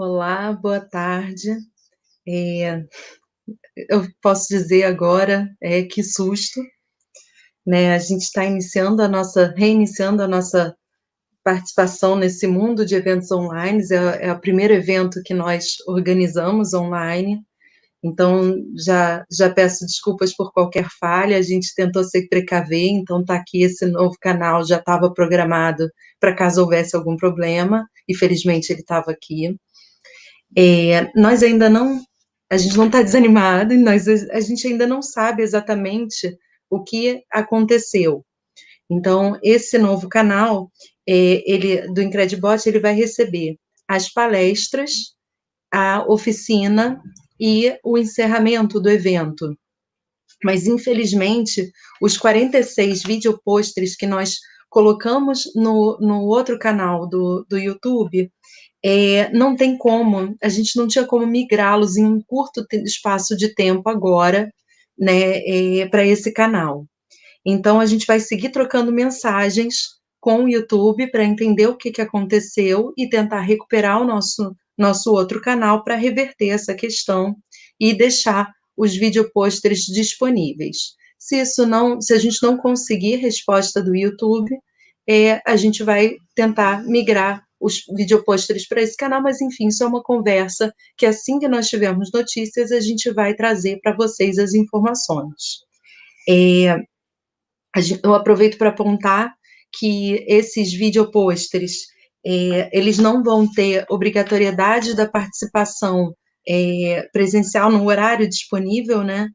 Olá, boa tarde. Eh, eu posso dizer agora, que susto, né, a gente está reiniciando a nossa participação nesse mundo de eventos online, é o primeiro evento que nós organizamos online, então já peço desculpas por qualquer falha, a gente tentou se precaver, então está aqui esse novo canal, já estava programado para caso houvesse algum problema, e felizmente ele estava aqui. Nós ainda não, a gente não está desanimado, a gente ainda não sabe exatamente o que aconteceu. Então, esse novo canal, ele do Incredibot, ele vai receber as palestras, a oficina e o encerramento do evento. Mas, infelizmente, os 46 videopôsteres que nós colocamos no outro canal do YouTube, não tem como, a gente não tinha como migrá-los em um curto espaço de tempo agora, né, para esse canal. Então, a gente vai seguir trocando mensagens com o YouTube para entender o que aconteceu e tentar recuperar o nosso outro canal para reverter essa questão e deixar os videopôsteres disponíveis. Se a gente não conseguir resposta do YouTube, a gente vai tentar migrar os videopôsteres para esse canal, mas enfim, isso é uma conversa que assim que nós tivermos notícias, a gente vai trazer para vocês as informações. Eu aproveito para apontar que esses videopôsteres, eles não vão ter obrigatoriedade da participação presencial no horário disponível, né,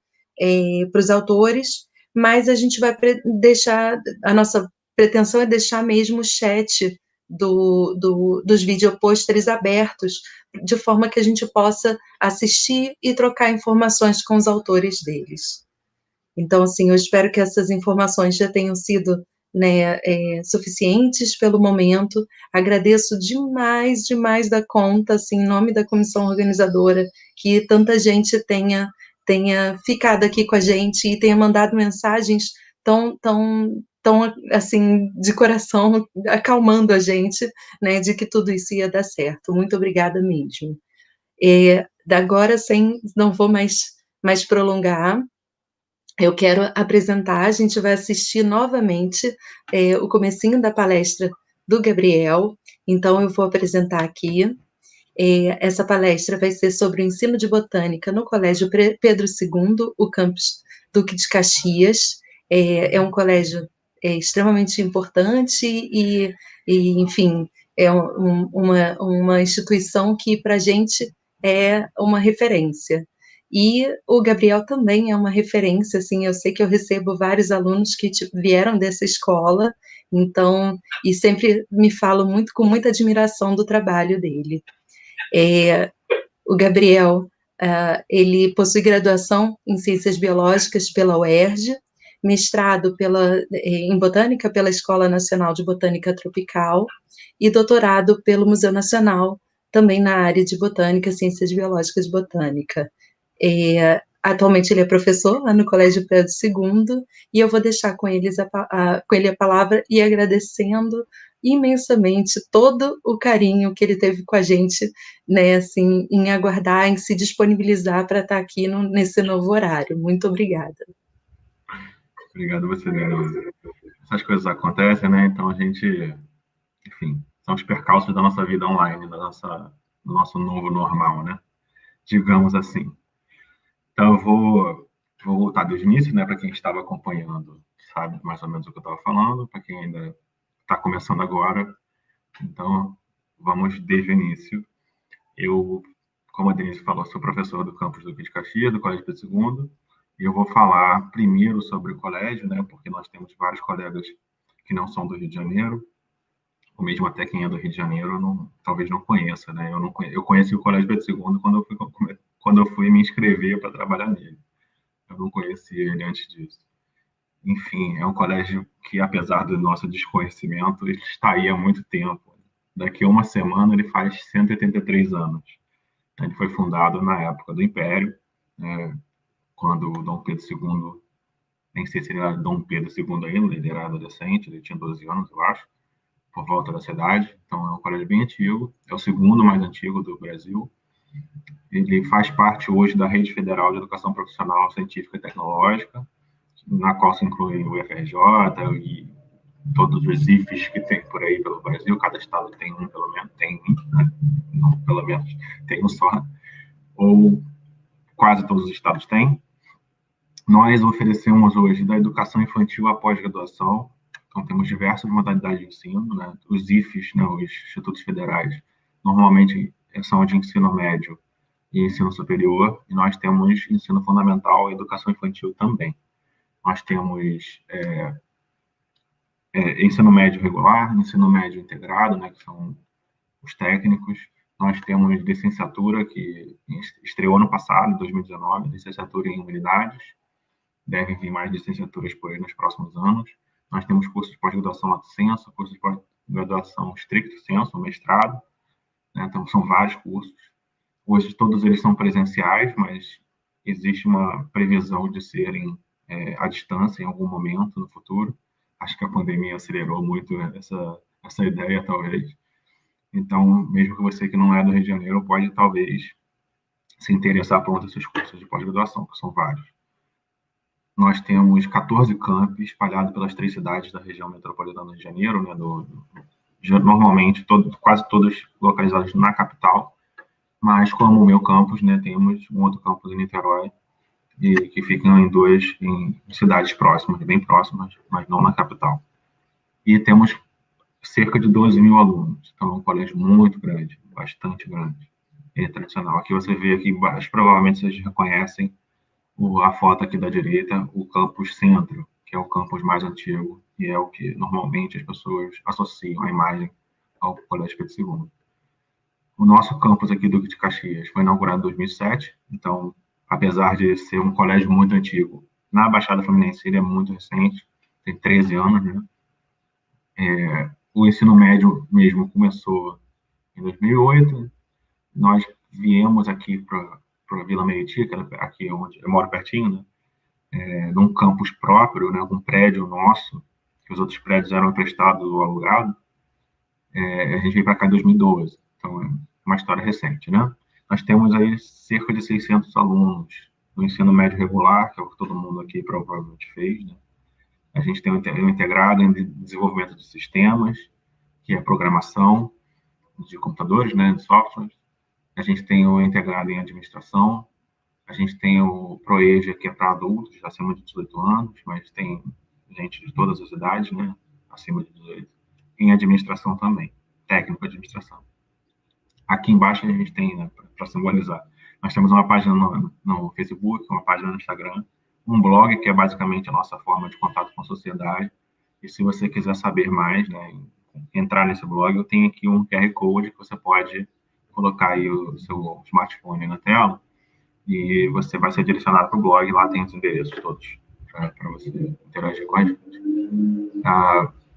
para os autores, mas a gente vai deixar, a nossa pretensão é deixar mesmo o chat dos videopôsteres abertos, de forma que a gente possa assistir e trocar informações com os autores deles. Então, assim, eu espero que essas informações já tenham sido, né, suficientes pelo momento. Agradeço demais, demais da conta, assim, em nome da comissão organizadora, que tanta gente tenha ficado aqui com a gente e tenha mandado mensagens tão assim, de coração, acalmando a gente, né, de que tudo isso ia dar certo. Muito obrigada mesmo. Agora, não vou mais prolongar, eu quero apresentar, a gente vai assistir novamente o comecinho da palestra do Gabriel, então eu vou apresentar aqui. Essa palestra vai ser sobre o ensino de botânica no Colégio Pedro II, o campus Duque de Caxias. É um colégio extremamente importante enfim, é uma instituição que para a gente é uma referência. E o Gabriel também é uma referência, assim, eu sei que eu recebo vários alunos que vieram dessa escola, então, e sempre me falam com muita admiração do trabalho dele. O Gabriel, ele possui graduação em Ciências Biológicas pela UERJ, mestrado em Botânica pela Escola Nacional de Botânica Tropical e doutorado pelo Museu Nacional, também na área de Botânica, Ciências Biológicas e Botânica. Atualmente ele é professor lá no Colégio Pedro II, e eu vou deixar com ele a palavra e agradecendo imensamente todo o carinho que ele teve com a gente, né, assim, em aguardar, em se disponibilizar para estar aqui nesse novo horário. Muito obrigada. Obrigado a você, Denise. Essas coisas acontecem, né? Então a gente, enfim, são os percalços da nossa vida online, do nosso novo normal, né? Digamos assim. Então eu vou voltar desde o início, né? Para quem estava acompanhando, sabe mais ou menos o que eu estava falando. Para quem ainda está começando agora, então vamos desde o início. Eu, como a Denise falou, sou professor do campus do Duque de Caxias, do Colégio Pedro II, e eu vou falar primeiro sobre o colégio, né? Porque nós temos vários colegas que não são do Rio de Janeiro, ou mesmo até quem é do Rio de Janeiro talvez não conheça, né? Eu conheci o Colégio Pedro II quando eu fui me inscrever para trabalhar nele. Eu não conhecia ele antes disso. Enfim, é um colégio que, apesar do nosso desconhecimento, ele está aí há muito tempo. Daqui a uma semana ele faz 183 anos. Ele foi fundado na época do Império, né, quando Dom Pedro II, nem sei se ele era Dom Pedro II ainda, ele era adolescente, ele tinha 12 anos, eu acho. por volta da cidade. Então, é um colégio bem antigo, é o segundo mais antigo do Brasil. Ele faz parte hoje da Rede Federal de Educação Profissional, Científica e Tecnológica, na qual se inclui o UFRJ e todos os IFES que tem por aí pelo Brasil. Cada estado tem um, pelo menos, tem um, né? Não, pelo menos tem um só, ou quase todos os estados têm. Nós oferecemos hoje da educação infantil à pós-graduação, então temos diversas modalidades de ensino, né? Os IFES, né, os Institutos Federais, normalmente são de ensino médio e ensino superior, e nós temos ensino fundamental e educação infantil também. Nós temos ensino médio regular, ensino médio integrado, né, que são os técnicos. Nós temos licenciatura, que estreou ano passado, em 2019, licenciatura em humanidades. Devem vir mais licenciaturas por aí nos próximos anos. Nós temos cursos de pós-graduação lato sensu, cursos de pós-graduação stricto sensu, mestrado, né? Então, são vários cursos. Hoje, todos eles são presenciais, mas existe uma previsão de serem à distância em algum momento no futuro. Acho que a pandemia acelerou muito essa ideia, talvez. Então, mesmo que você que não é do Rio de Janeiro, pode, talvez, se interessar por um desses cursos de pós-graduação, que são vários. Nós temos 14 campi espalhados pelas 3 cidades da região metropolitana do Rio de Janeiro, né, normalmente quase todos localizados na capital, mas como o meu campus, né, temos um outro campus em Niterói, que ficam em cidades próximas, bem próximas, mas não na capital. E temos cerca de 12 mil alunos, então é um colégio muito grande, bastante grande, e tradicional. Aqui você vê, aqui embaixo, provavelmente vocês reconhecem a foto aqui da direita, o campus centro, que é o campus mais antigo, e é o que normalmente as pessoas associam a imagem ao Colégio Pedro II. O nosso campus aqui do Duque de Caxias foi inaugurado em 2007, então, apesar de ser um colégio muito antigo, na Baixada Fluminense ele é muito recente, tem 13 anos, né? O ensino médio mesmo começou em 2008, nós viemos aqui para Vila Meriti, que era aqui onde eu moro pertinho, né? Num campus próprio, né, um prédio nosso, que os outros prédios eram emprestados ou alugados. A gente veio para cá em 2012, então é uma história recente, né? Nós temos aí cerca de 600 alunos no ensino médio regular, que é o que todo mundo aqui provavelmente fez, né? A gente tem um integrado em desenvolvimento de sistemas, que é programação de computadores, né, de softwares. A gente tem o integrado em administração. A gente tem o ProEja, que é para adultos, acima de 18 anos, mas tem gente de todas as idades, né, acima de 18. Em administração também, técnico de administração. Aqui embaixo a gente tem, né, para simbolizar, nós temos uma página no Facebook, uma página no Instagram, um blog, que é basicamente a nossa forma de contato com a sociedade. E se você quiser saber mais, né, entrar nesse blog, eu tenho aqui um QR Code que você pode colocar aí o seu smartphone na tela e você vai ser direcionado para o blog. Lá tem os endereços todos para você interagir com a gente.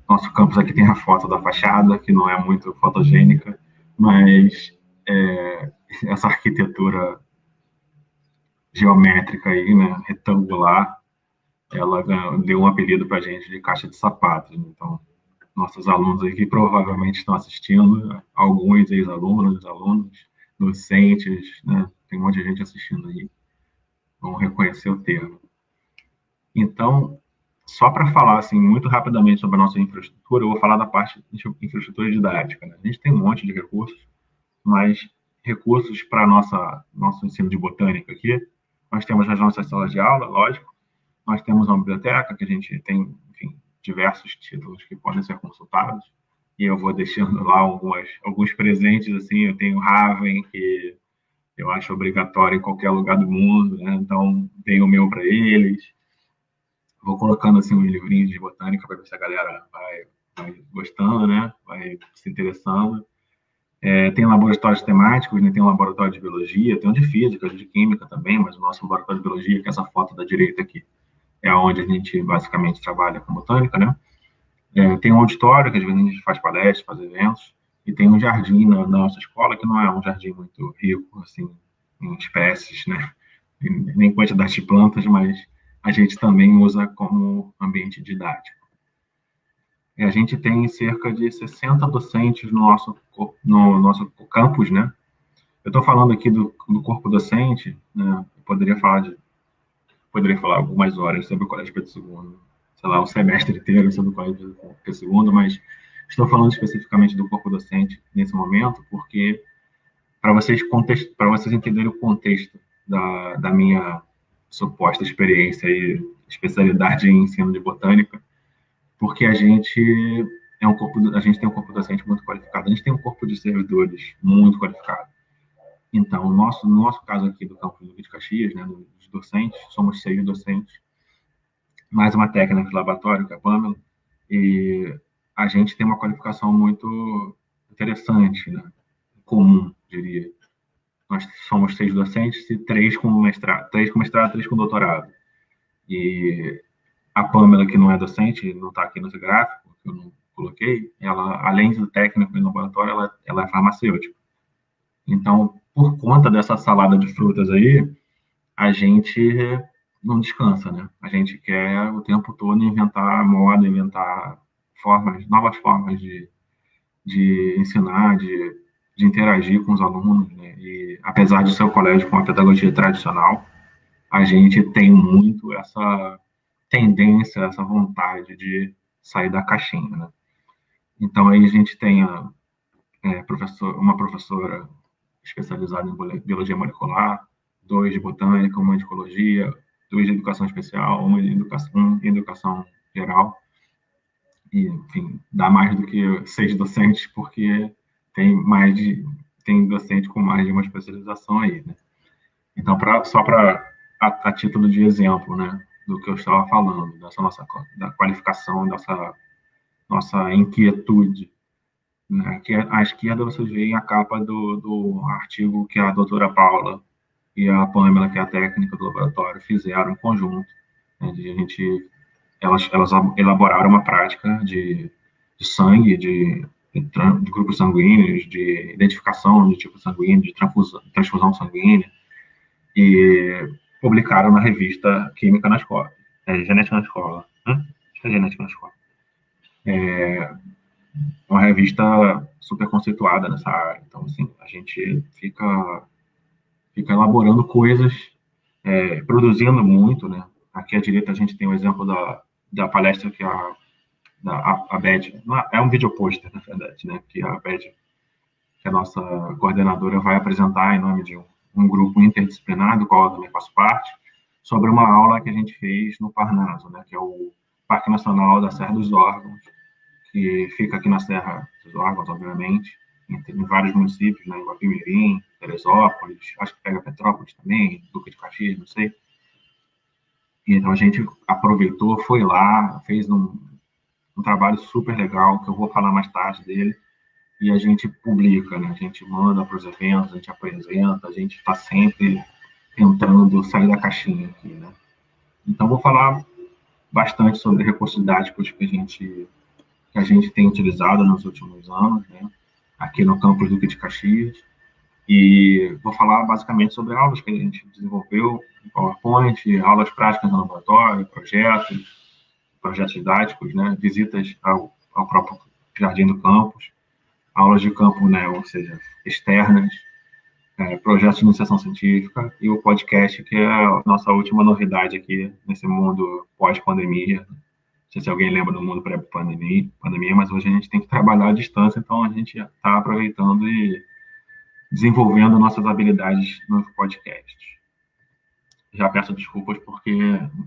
Nosso campus aqui tem a foto da fachada, que não é muito fotogênica, mas essa arquitetura geométrica aí, né, retangular, ela deu um apelido para a gente de caixa de sapatos. Então, nossos alunos aqui provavelmente estão assistindo, alguns ex-alunos, alunos, docentes, né, tem um monte de gente assistindo aí, vão reconhecer o termo. Então, só para falar assim, muito rapidamente sobre a nossa infraestrutura, eu vou falar da parte de infraestrutura didática, né? A gente tem um monte de recursos, mas recursos para nosso ensino de botânica aqui, nós temos as nossas salas de aula, lógico, nós temos uma biblioteca que a gente tem, enfim, diversos títulos que podem ser consultados, e eu vou deixando lá alguns presentes, assim, eu tenho Raven, que eu acho obrigatório em qualquer lugar do mundo, né? Então tenho o meu para eles, vou colocando assim uns livrinhos de botânica para ver se a galera vai gostando, né? Vai se interessando. Tem laboratórios temáticos, né? Tem um laboratório de biologia, tem um de física, de química também, mas o nosso laboratório de biologia, que é essa foto da direita aqui, é onde a gente basicamente trabalha com botânica, né? Tem um auditório, que às vezes a gente faz palestras, faz eventos, e tem um jardim na nossa escola, que não é um jardim muito rico, assim, em espécies, né? Nem quantidade de plantas, mas a gente também usa como ambiente didático. A gente tem cerca de 60 docentes no nosso campus, né? Eu estou falando aqui do corpo docente, né? Eu poderia falar algumas horas sobre o Colégio Pedro II, sei lá, um semestre inteiro sobre o Colégio Pedro II, mas estou falando especificamente do corpo docente nesse momento, porque para vocês entenderem o contexto da minha suposta experiência e especialidade em ensino de botânica, porque a gente tem um corpo docente muito qualificado, a gente tem um corpo de servidores muito qualificado. Então, no nosso caso aqui do campus do Rio de Caxias, né, dos docentes, somos 6 docentes, mais uma técnica de laboratório, que é a Pamela, e a gente tem uma qualificação muito interessante, né, comum, diria. Nós somos 6 docentes e 3 com mestrado, 3 com doutorado. E a Pamela, que não é docente, não está aqui no gráfico, que eu não coloquei, ela, além do técnico em laboratório, ela é farmacêutica. Então, por conta dessa salada de frutas aí, a gente não descansa, né? A gente quer o tempo todo inventar moda, inventar novas formas de ensinar, de interagir com os alunos, né? E apesar de ser um colégio com a pedagogia tradicional, a gente tem muito essa tendência, essa vontade de sair da caixinha, né? Então aí a gente tem uma professora especializada em biologia molecular, 2 de botânica, uma de ecologia, 2 de educação especial, uma de educação geral, e, enfim, dá mais do que 6 docentes, porque tem docente com mais de uma especialização aí, né? Então, só para a título de exemplo, né, do que eu estava falando, da qualificação, dessa nossa inquietude, né, que à esquerda vocês veem a capa do artigo que a doutora Paula e a Pamela, que é a técnica do laboratório, fizeram em conjunto, né, elas elaboraram uma prática de sangue, de grupos sanguíneos, de identificação de tipo sanguíneo, de transfusão sanguínea, e publicaram na revista Química na Escola, Genética na Escola, né? Acho que é Genética na Escola. Uma revista super conceituada nessa área. Então, assim, a gente fica elaborando coisas, produzindo muito, né? Aqui à direita a gente tem o exemplo da palestra que a Beth, é um vídeo pôster, na verdade, né? Que a Beth, que a nossa coordenadora, vai apresentar em nome de um grupo interdisciplinar, do qual eu também faço parte, sobre uma aula que a gente fez no Parnaso, né? Que é o Parque Nacional da Serra dos Órgãos, que fica aqui na Serra dos Órgãos, obviamente, em vários municípios, né? Guapimirim, Teresópolis, acho que pega Petrópolis também, Duque de Caxias, não sei. E então a gente aproveitou, foi lá, fez um trabalho super legal, que eu vou falar mais tarde dele, e a gente publica, né? A gente manda para os eventos, a gente apresenta, a gente está sempre tentando sair da caixinha aqui, né? Então vou falar bastante sobre recursos didáticos que a gente tem utilizado nos últimos anos, né? Aqui no campus Duque de Caxias, e vou falar basicamente sobre aulas que a gente desenvolveu em PowerPoint, aulas práticas no laboratório, projetos didáticos, né? Visitas ao próprio jardim do campus, aulas de campo, né? Ou seja, externas, projetos de iniciação científica e o podcast, que é a nossa última novidade aqui nesse mundo pós-pandemia. Não sei se alguém lembra do mundo pré-pandemia, mas hoje a gente tem que trabalhar à distância, então a gente está aproveitando e desenvolvendo nossas habilidades nos podcasts. Já peço desculpas porque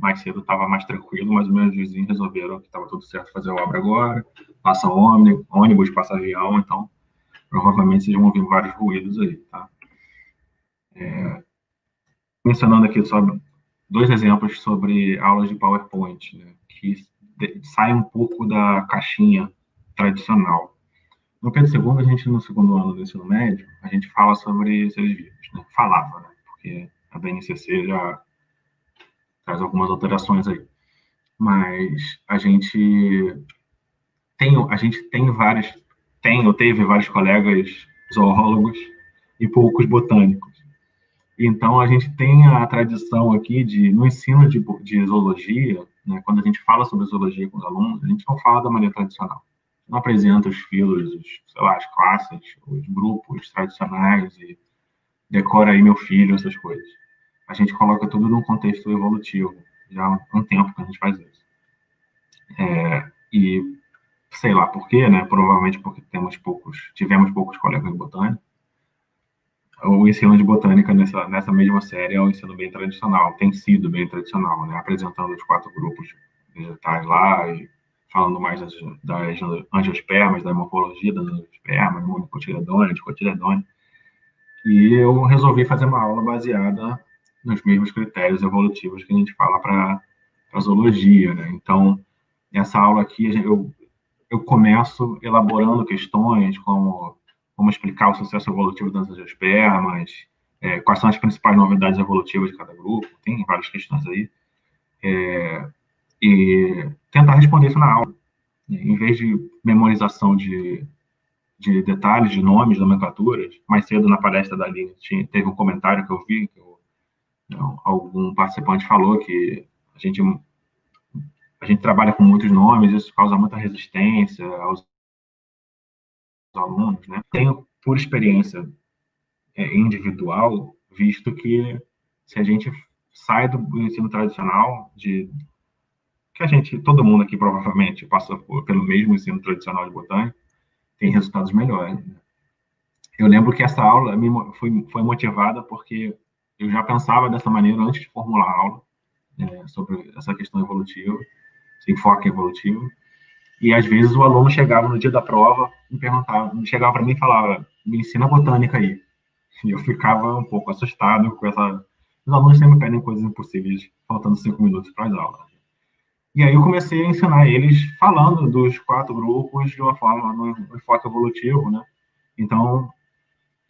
mais cedo estava mais tranquilo, mas os meus vizinhos resolveram que estava tudo certo fazer a obra agora. Passa ônibus, passa avião, então provavelmente vocês vão ouvir vários ruídos aí, tá? Mencionando aqui sobre 2 exemplos sobre aulas de PowerPoint, né, que saem um pouco da caixinha tradicional. No Pedro II, a gente, no segundo ano do ensino médio, a gente fala sobre seres vivos, né? Falava, né? Porque a BNCC já traz algumas alterações aí. Mas teve vários colegas zoólogos e poucos botânicos. Então, a gente tem a tradição aqui no ensino de zoologia, né? Quando a gente fala sobre zoologia com os alunos, a gente não fala da maneira tradicional. Não apresenta os filos, sei lá, as classes, os grupos tradicionais e decora aí meu filho, essas coisas. A gente coloca tudo num contexto evolutivo. Já há um tempo que a gente faz isso. E sei lá por quê, né? Provavelmente porque tivemos poucos colegas de botânica. O ensino de botânica nessa mesma série é um ensino bem tradicional, tem sido bem tradicional, né? Apresentando os 4 grupos vegetais lá e falando mais das angiospermas, da morfologia das angiospermas, monocotiledôneas, dicotiledôneas. E eu resolvi fazer uma aula baseada nos mesmos critérios evolutivos que a gente fala para a zoologia, né? Então, essa aula aqui, eu começo elaborando questões como explicar o sucesso evolutivo das angiospermas, quais são as principais novidades evolutivas de cada grupo, tem várias questões aí, e tentar responder isso na aula, em vez de memorização de detalhes, de nomes, nomenclaturas. Mais cedo na palestra da Aline teve um comentário que eu vi, algum participante falou que a gente trabalha com muitos nomes, isso causa muita resistência aos alunos, né? Tenho, por experiência individual, visto que se a gente sai do ensino tradicional, todo mundo aqui provavelmente passa pelo mesmo ensino tradicional de botânica, tem resultados melhores. Né? Eu lembro que essa aula foi motivada porque eu já pensava dessa maneira antes de formular a aula, sobre essa questão evolutiva, esse enfoque evolutivo. E às vezes o aluno chegava no dia da prova chegava para mim e falava: me ensina botânica aí. E eu ficava um pouco assustado com essa. Os alunos sempre pedem coisas impossíveis, faltando 5 minutos para as aulas. E aí eu comecei a ensinar eles falando dos 4 grupos de uma forma, no enfoque evolutivo, né? Então,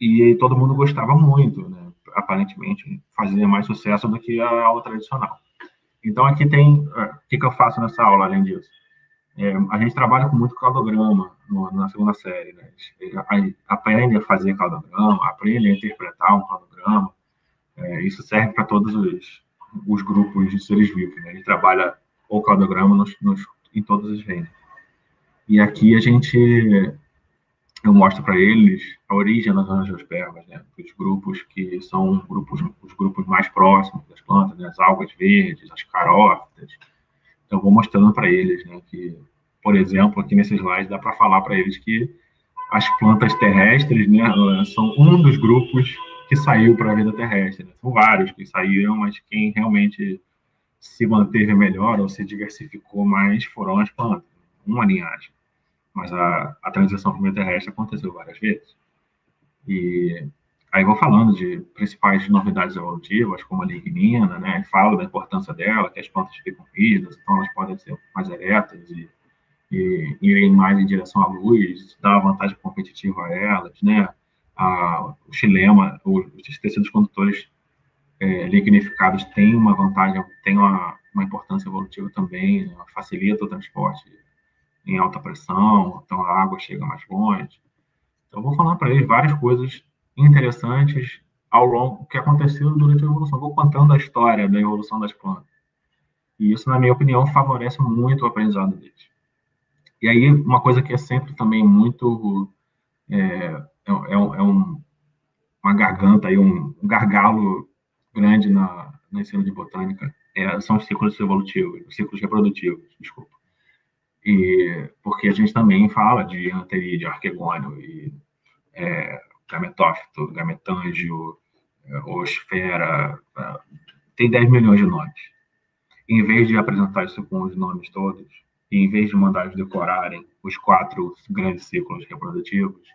e aí todo mundo gostava muito, né? Aparentemente, fazia mais sucesso do que a aula tradicional. Então, aqui tem. O que eu faço nessa aula, além disso? A gente trabalha com muito cladograma na segunda série, né? Aprende a fazer cladograma, aprende a interpretar um cladograma. Isso serve para todos os grupos de seres vivos, né? A gente trabalha o cladograma em todos os reinos. E aqui eu mostro para eles a origem das angiospermas, né? Os grupos que são os grupos mais próximos das plantas, né? As algas verdes, as carófitas. Então, eu vou mostrando para eles, né, que, por exemplo, aqui nesse slide dá para falar para eles que as plantas terrestres, né, são um dos grupos que saiu para a vida terrestre. Né? São vários que saíram, mas quem realmente se manteve melhor ou se diversificou mais foram as plantas, uma linhagem. Mas a transição para o meio terrestre aconteceu várias vezes. E aí vou falando de principais novidades evolutivas, como a lignina, né? Falo da importância dela, que as plantas ficam rígidas, então elas podem ser mais eretas e irem mais em direção à luz, dar uma vantagem competitiva a elas, né? O xilema, os tecidos condutores lignificados têm uma vantagem, têm uma importância evolutiva também, né? Facilita o transporte em alta pressão, então a água chega mais longe. Então, eu vou falar para eles várias coisas interessantes ao longo que aconteceu durante a evolução. Vou contando a história da evolução das plantas. E isso, na minha opinião, favorece muito o aprendizado deles. E aí, uma coisa que é sempre também muito uma garganta aí, um gargalo grande no ensino de botânica são os ciclos evolutivos, os ciclos reprodutivos, desculpa. E porque a gente também fala de anterídeo, arquegônio e gametófito, gametângio, osfera, tem 10 milhões de nomes. Em vez de apresentar isso com os nomes todos, e em vez de mandar eles decorarem os 4 grandes ciclos reprodutivos,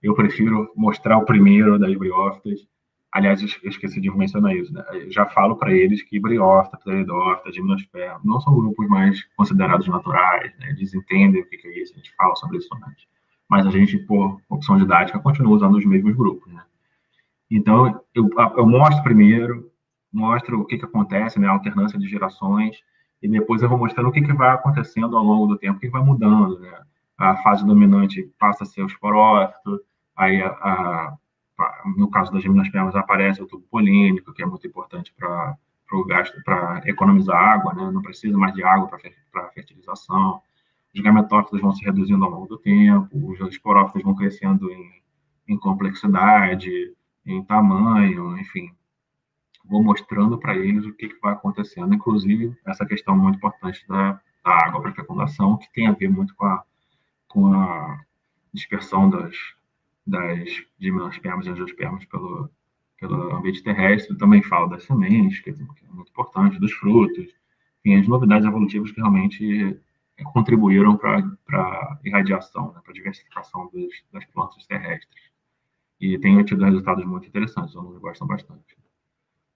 eu prefiro mostrar o primeiro das briófitas. Aliás, eu esqueci de mencionar isso, né? Eu já falo para eles que briófita, pteridófita, gimnosperma não são grupos mais considerados naturais, né? Eles entendem o que é isso, a gente fala sobre isso antes. Mas a gente, por opção didática, continua usando os mesmos grupos, né? Então, eu mostro primeiro, mostro o que acontece, né? A alternância de gerações, e depois eu vou mostrando o que vai acontecendo ao longo do tempo, o que vai mudando, né? A fase dominante passa a ser o esporófito, aí, no caso das gimnospermas, aparece o tubo polínico, que é muito importante para o gasto, para economizar água, né? Não precisa mais de água para fertilização. Os gametófitos vão se reduzindo ao longo do tempo, os esporófitos vão crescendo em complexidade, em tamanho, enfim. Vou mostrando para eles o que vai acontecendo, inclusive essa questão muito importante da água para fecundação, que tem a ver muito com a dispersão das gimnospermas e angiospermas pelo ambiente terrestre. Também falo das sementes, que é muito importante, dos frutos, enfim, as novidades evolutivas que realmente contribuíram para a irradiação, né, para a diversificação das plantas terrestres. E tenho tido resultados muito interessantes, os alunos gostam bastante.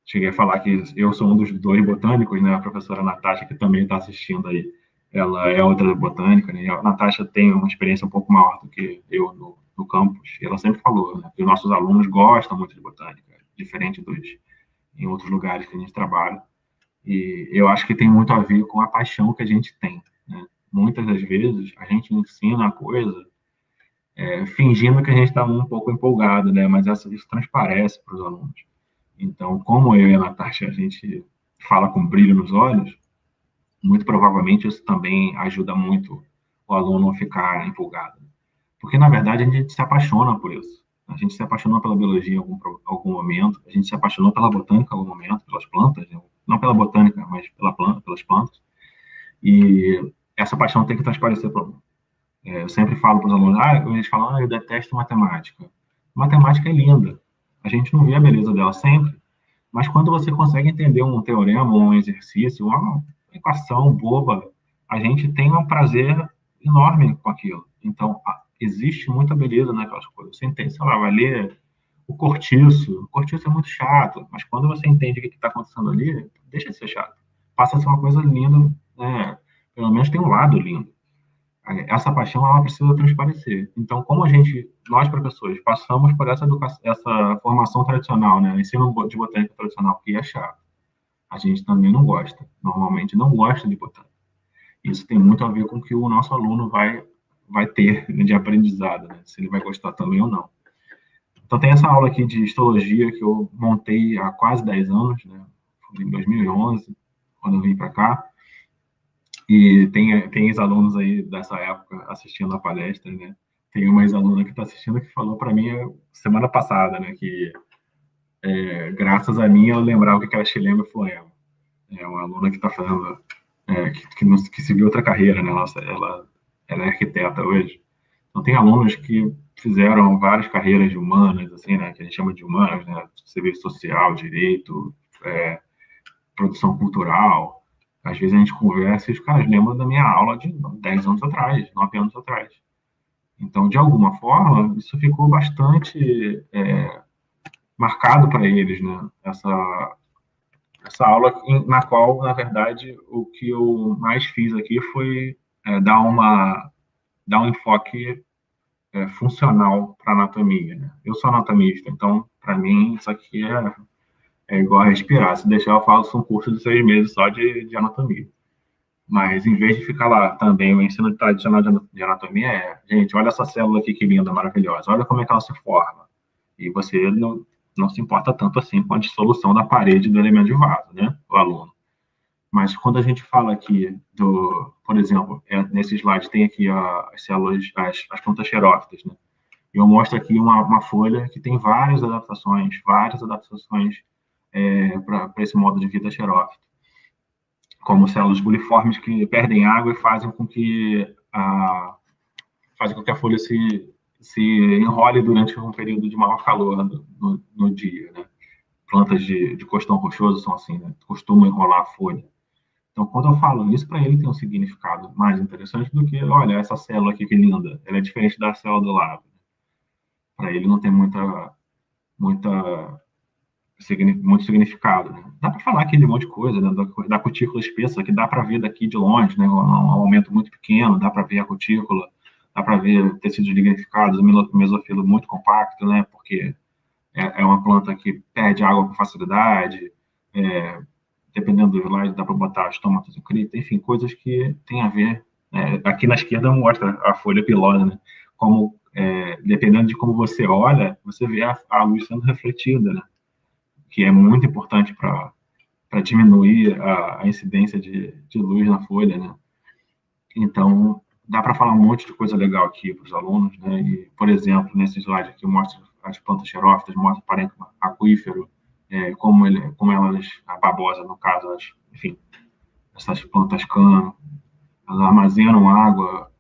Cheguei a falar que eu sou um dos dois botânicos, né? A professora Natasha, que também está assistindo aí, ela é outra botânica, né? A Natasha tem uma experiência um pouco maior do que eu no campus, e ela sempre falou, né, que os nossos alunos gostam muito de botânica, diferente em outros lugares que a gente trabalha. E eu acho que tem muito a ver com a paixão que a gente tem, né? Muitas das vezes a gente ensina a coisa fingindo que a gente está um pouco empolgado, né? Mas isso transparece para os alunos. Então, como eu e a Natasha, a gente fala com brilho nos olhos, muito provavelmente isso também ajuda muito o aluno a ficar empolgado. Porque, na verdade, a gente se apaixona por isso. A gente se apaixonou pela biologia em algum momento, a gente se apaixonou pela botânica em algum momento, pelas plantas, né? Não pela botânica, mas pelas plantas. E essa paixão tem que transparecer para o aluno. Eu sempre falo para os alunos, eles falam, eu detesto matemática. Matemática é linda. A gente não vê a beleza dela sempre, mas quando você consegue entender um teorema, um exercício, uma equação boba, a gente tem um prazer enorme com aquilo. Então, existe muita beleza naquelas coisas. Você entende, sei lá, vai ler o cortiço. O cortiço é muito chato, mas quando você entende o que está acontecendo ali, deixa de ser chato. Passa a ser uma coisa linda, né? Pelo menos tem um lado lindo. Essa paixão, ela precisa transparecer. Então, como nós professores, passamos por essa formação tradicional, né? Ensino de botânica tradicional, que é chato. A gente também não gosta. Normalmente não gosta de botânica. Isso tem muito a ver com o que o nosso aluno vai ter de aprendizado, né? Se ele vai gostar também ou não. Então, tem essa aula aqui de histologia que eu montei há quase 10 anos, né? Foi em 2011, quando eu vim para cá. E tem ex-alunos aí dessa época assistindo a palestra, né? Tem uma ex-aluna que está assistindo que falou para mim semana passada, né? Que graças a mim eu lembrava o que era xilema e floema. É uma aluna que está fazendo, que seguiu outra carreira, né? Ela é arquiteta hoje. Então tem alunos que fizeram várias carreiras de humanas, assim, né? Que a gente chama de humanas, né? Serviço social, direito, produção cultural. Às vezes a gente conversa e os caras lembram da minha aula de 10 anos atrás, 9 anos atrás. Então, de alguma forma, isso ficou bastante marcado para eles, né? Essa aula na qual, na verdade, o que eu mais fiz aqui foi dar um enfoque funcional para a anatomia, né? Eu sou anatomista, então, para mim, isso aqui é igual a respirar. Se deixar, eu faço um curso de 6 meses só de anatomia. Mas, em vez de ficar lá também, o ensino tradicional de anatomia gente, olha essa célula aqui que linda, maravilhosa, olha como é que ela se forma. E você não se importa tanto assim com a dissolução da parede do elemento de vaso, né, o aluno. Mas quando a gente fala aqui por exemplo, nesse slide tem aqui as células, as plantas xerófitas, né? E eu mostro aqui uma folha que tem várias adaptações para esse modo de vida xerófita, como células buliformes que perdem água e fazem com que a folha se enrole durante um período de maior calor no dia, né? Plantas de costão rochoso são assim, né? Costumam enrolar a folha. Então, quando eu falo isso, para ele tem um significado mais interessante do que, olha, essa célula aqui que linda, ela é diferente da célula do lado. Para ele não tem muito significado, né? Dá para falar aqui de um monte de coisa, né? Da cutícula espessa, que dá para ver daqui de longe, né? Um aumento muito pequeno, dá para ver a cutícula, dá para ver tecidos lignificados, o mesofilo muito compacto, né? Porque é uma planta que perde água com facilidade, dependendo do slide, dá para botar estomatozocrita, enfim, coisas que têm a ver. Aqui na esquerda mostra a folha pilosa, né? Como, dependendo de como você olha, você vê a luz sendo refletida, né? Que é muito importante para diminuir a incidência de luz na folha, né? Então, dá para falar um monte de coisa legal aqui para os alunos, né? E, por exemplo, nesse slide aqui mostra as plantas xerófitas, mostra o parênquima aquífero, como elas, a babosa, no caso, enfim, essas plantas cano, elas armazenam água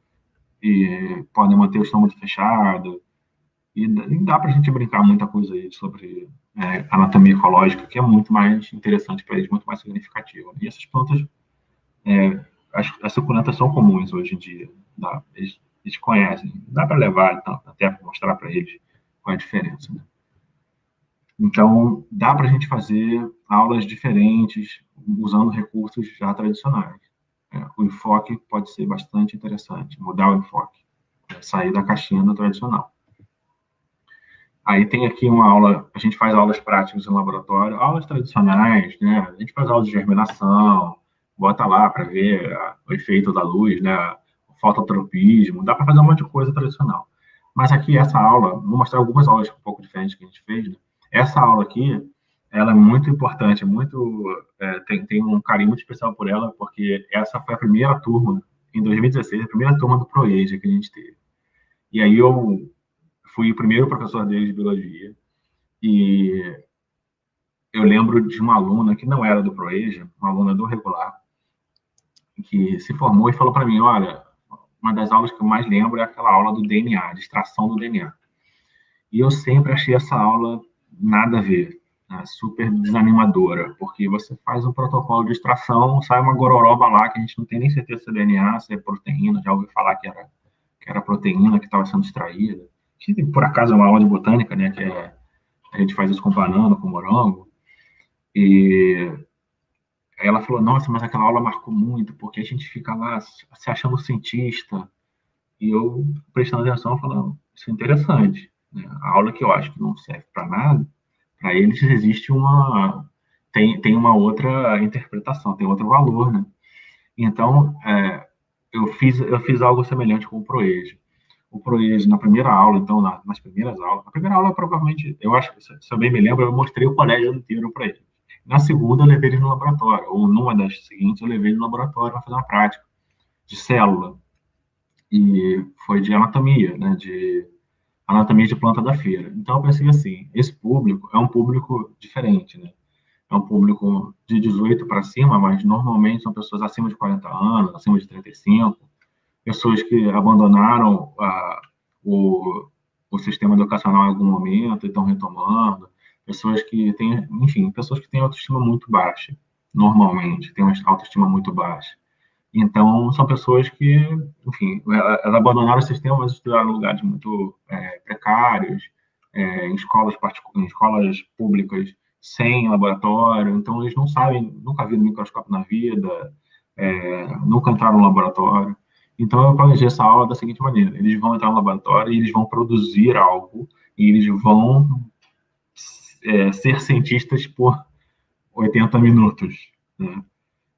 e podem manter o estômago fechado. E dá para a gente brincar muita coisa aí sobre anatomia ecológica, que é muito mais interessante para eles, muito mais significativa. E essas plantas, as suculentas são comuns hoje em dia. Eles conhecem. Dá para levar, então, até para mostrar para eles qual é a diferença. Né? Então, dá para a gente fazer aulas diferentes, usando recursos já tradicionais. O enfoque pode ser bastante interessante, mudar o enfoque, sair da caixinha do tradicional. Aí tem aqui uma aula, a gente faz aulas práticas em laboratório, aulas tradicionais, né? A gente faz aula de germinação, bota lá para ver o efeito da luz, né? O fototropismo, dá para fazer um monte de coisa tradicional. Mas aqui essa aula, vou mostrar algumas aulas um pouco diferentes que a gente fez, né? Essa aula aqui, ela é muito importante, tem um carinho muito especial por ela, porque essa foi a primeira turma, em 2016, a primeira turma do ProEja que a gente teve. E aí eu fui o primeiro professor dele de biologia, e eu lembro de uma aluna que não era do ProEja, uma aluna do regular, que se formou e falou para mim, olha, uma das aulas que eu mais lembro é aquela aula do DNA, de extração do DNA. E eu sempre achei essa aula nada a ver, né, super desanimadora, porque você faz um protocolo de extração, sai uma gororoba lá que a gente não tem nem certeza se é DNA, se é proteína, já ouvi falar que era proteína que estava sendo extraída. Que, por acaso, é uma aula de botânica, né, a gente faz isso com banana, com morango. E aí ela falou, nossa, mas aquela aula marcou muito, porque a gente fica lá se achando cientista. E eu, prestando atenção, falando, isso é interessante. Né? A aula que eu acho que não serve para nada, para eles existe tem uma outra interpretação, tem outro valor, né? Então, eu fiz algo semelhante com o ProEja. O ProEja, na primeira aula, então, nas primeiras aulas, na primeira aula, provavelmente, eu acho que, se eu bem me lembro, eu mostrei o colégio inteiro para eles. Na segunda, eu levei eles no laboratório, ou numa das seguintes, eu levei eles no laboratório para fazer uma prática de célula. E foi de anatomia, né, de anatomia de planta da feira. Então, eu pensei assim, esse público é um público diferente, né? É um público de 18 para cima, mas normalmente são pessoas acima de 40 anos, acima de 35, pessoas que abandonaram o sistema educacional em algum momento e estão retomando, pessoas que têm, enfim, pessoas que têm autoestima muito baixa, normalmente, têm uma autoestima muito baixa. Então, são pessoas que, enfim, elas abandonaram o sistema, mas estudaram em lugares muito precários, em escolas públicas sem laboratório, então eles não sabem, nunca viram microscópio na vida, nunca entraram no laboratório. Então, eu planejei essa aula da seguinte maneira: eles vão entrar no laboratório e eles vão produzir algo, e eles vão ser cientistas por 80 minutos, né?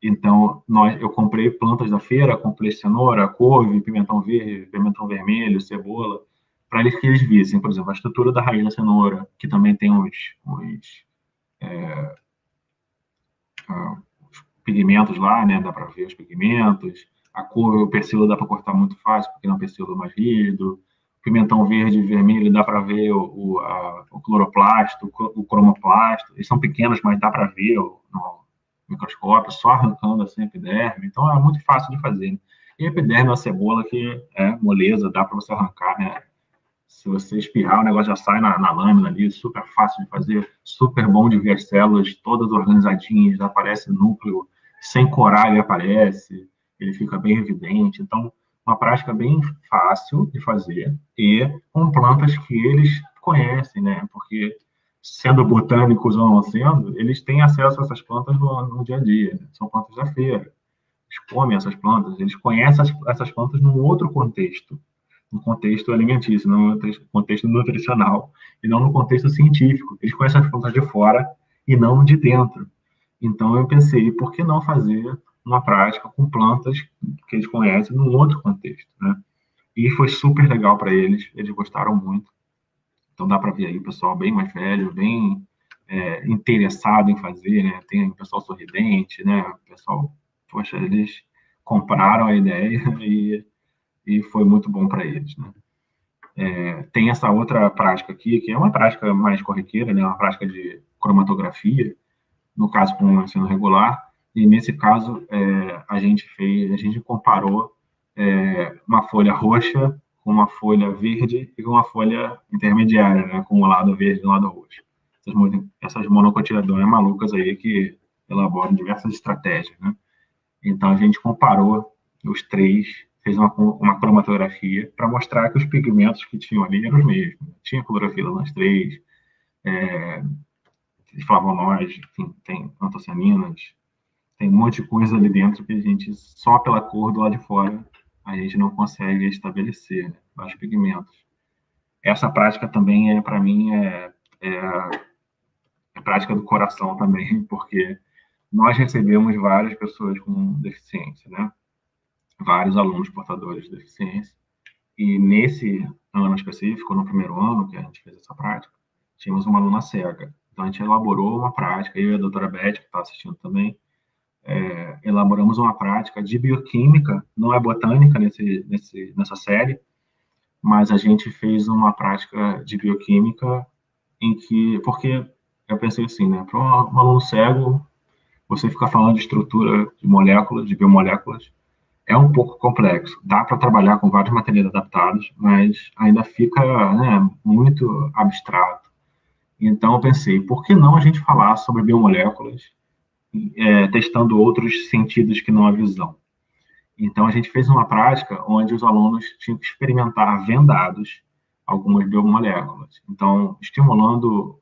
Então, eu comprei plantas da feira, comprei cenoura, couve, pimentão verde, pimentão vermelho, cebola, para que eles vissem, por exemplo, a estrutura da raiz da cenoura, que também tem os pigmentos lá, né? Dá para ver os pigmentos. A couve, o pecíolo dá para cortar muito fácil, porque é um pecíolo mais rígido. Pimentão verde e vermelho dá para ver o cloroplasto, o cromoplasto. Eles são pequenos, mas dá para ver no microscópio, só arrancando assim a epiderme. Então é muito fácil de fazer. Né? E a epiderme é uma cebola que é moleza, dá para você arrancar, né? Se você espirrar, o negócio já sai na lâmina ali, super fácil de fazer, super bom de ver as células todas organizadinhas, aparece núcleo, sem corar ele aparece, ele fica bem evidente. Então, uma prática bem fácil de fazer e com plantas que eles conhecem, né? Porque, sendo botânicos ou não sendo, eles têm acesso a essas plantas no dia a dia. Né? São plantas da feira. Eles comem essas plantas, eles conhecem essas plantas num outro contexto, no contexto alimentício, no contexto nutricional, e não no contexto científico. Eles conhecem as plantas de fora e não de dentro. Então, eu pensei, por que não fazer uma prática com plantas que eles conhecem num outro contexto, né? E foi super legal para eles gostaram muito. Então, dá para ver aí o pessoal bem mais velho, bem interessado em fazer, né? Tem pessoal sorridente, né? O pessoal, poxa, eles compraram a ideia e foi muito bom para eles, né? Tem essa outra prática aqui, que é uma prática mais corriqueira, né? Uma prática de cromatografia, no caso com o ensino regular, e nesse caso a gente comparou uma folha roxa com uma folha verde e com uma folha intermediária, né? Com o lado verde e o lado roxo. Essas monocotiledôneas malucas aí que elaboram diversas estratégias, né? Então a gente comparou os três, fez uma cromatografia para mostrar que os pigmentos que tinham ali eram os mesmos. Tinha clorofila nas três, flavonoides, enfim, tem antocianinas, tem um monte de coisa ali dentro que a gente, só pela cor do lado de fora, a gente não consegue estabelecer, né, vários pigmentos. Essa prática também, para mim, é prática do coração também, porque nós recebemos várias pessoas com deficiência, né? Vários alunos portadores de deficiência. E nesse ano específico, no primeiro ano que a gente fez essa prática, tínhamos uma aluna cega. Então, a gente elaborou uma prática, eu e a doutora Beth, que está assistindo também, elaboramos uma prática de bioquímica, não é botânica nessa série, mas a gente fez uma prática de bioquímica porque eu pensei assim, né, para um aluno cego, você ficar falando de estrutura de moléculas, de biomoléculas, é um pouco complexo. Dá para trabalhar com vários materiais adaptados, mas ainda fica, né, muito abstrato. Então eu pensei, por que não a gente falar sobre biomoléculas, testando outros sentidos que não a visão? Então a gente fez uma prática onde os alunos tinham que experimentar vendados algumas biomoléculas. Então, estimulando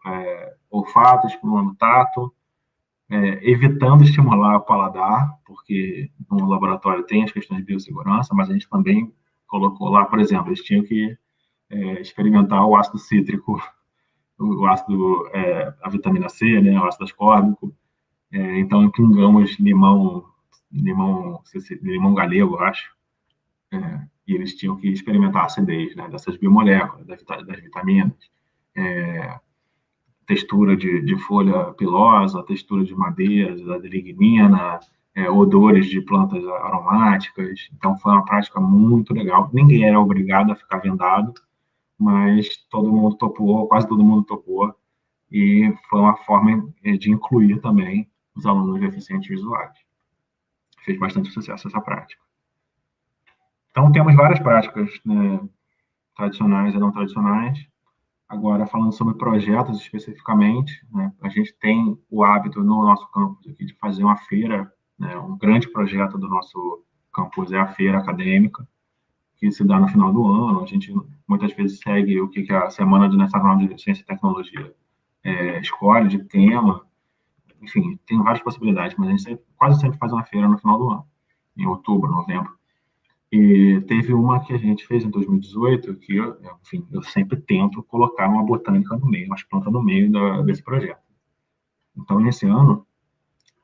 olfato, estimulando tato, evitando estimular o paladar, porque no laboratório tem as questões de biossegurança, mas a gente também colocou lá, por exemplo, eles tinham que experimentar o ácido cítrico, o ácido, a vitamina C, né, o ácido ascórbico. Então, pingamos limão galego, eu acho, e eles tinham que experimentar a acidez, né, dessas biomoléculas, das vitaminas, textura de folha pilosa, textura de madeiras, da lignina, odores de plantas aromáticas. Então, foi uma prática muito legal. Ninguém era obrigado a ficar vendado, mas todo mundo topou, quase todo mundo topou, e foi uma forma de incluir também os alunos deficientes visuais. Fez bastante sucesso essa prática. Então, temos várias práticas, né, tradicionais e não tradicionais. Agora, falando sobre projetos especificamente, né, a gente tem o hábito no nosso campus aqui de fazer uma feira, né, um grande projeto do nosso campus é a feira acadêmica, que se dá no final do ano. A gente muitas vezes segue o que a Semana Nacional de Ciência e Tecnologia escolhe de tema. Enfim, tem várias possibilidades, mas a gente quase sempre faz uma feira no final do ano, em outubro, novembro. E teve uma que a gente fez em 2018, que enfim, eu sempre tento colocar uma botânica no meio, umas plantas no meio desse projeto. Então, nesse ano,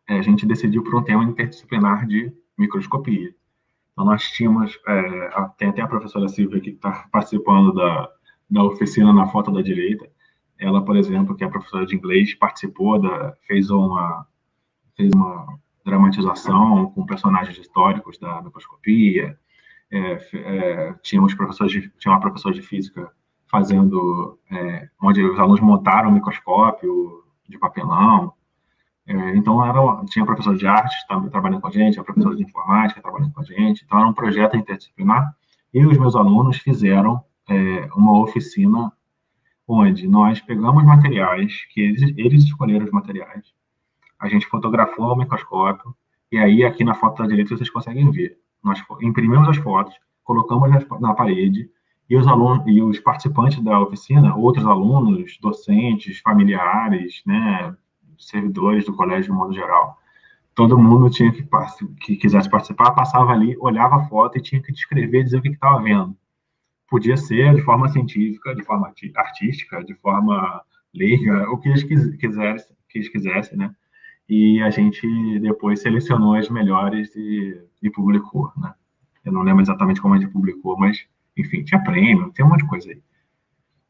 a gente decidiu por um tema interdisciplinar de microscopia. Então, nós tínhamos, tem até a professora Silvia que está participando da oficina na foto da direita. Ela, por exemplo, que é professora de inglês, participou, fez uma dramatização com personagens históricos da microscopia. Tinha uma professora de física fazendo, onde os alunos montaram um microscópio de papelão. Então, tinha professor de arte trabalhando com a gente, a professora de informática trabalhando com a gente. Então, era um projeto interdisciplinar. E os meus alunos fizeram uma oficina onde nós pegamos materiais, que eles escolheram os materiais, a gente fotografou ao microscópio, e aí aqui na foto da direita vocês conseguem ver. Nós imprimimos as fotos, colocamos na parede, e os alunos e os participantes da oficina, outros alunos, docentes, familiares, né, servidores do colégio de modo geral, todo mundo tinha que quisesse participar, passava ali, olhava a foto e tinha que descrever, dizer o que estava vendo. Podia ser de forma científica, de forma artística, de forma leiga, o que eles quisessem, né? E a gente depois selecionou as melhores e publicou, né? Eu não lembro exatamente como a gente publicou, mas, enfim, tinha prêmio, tem um monte de coisa aí.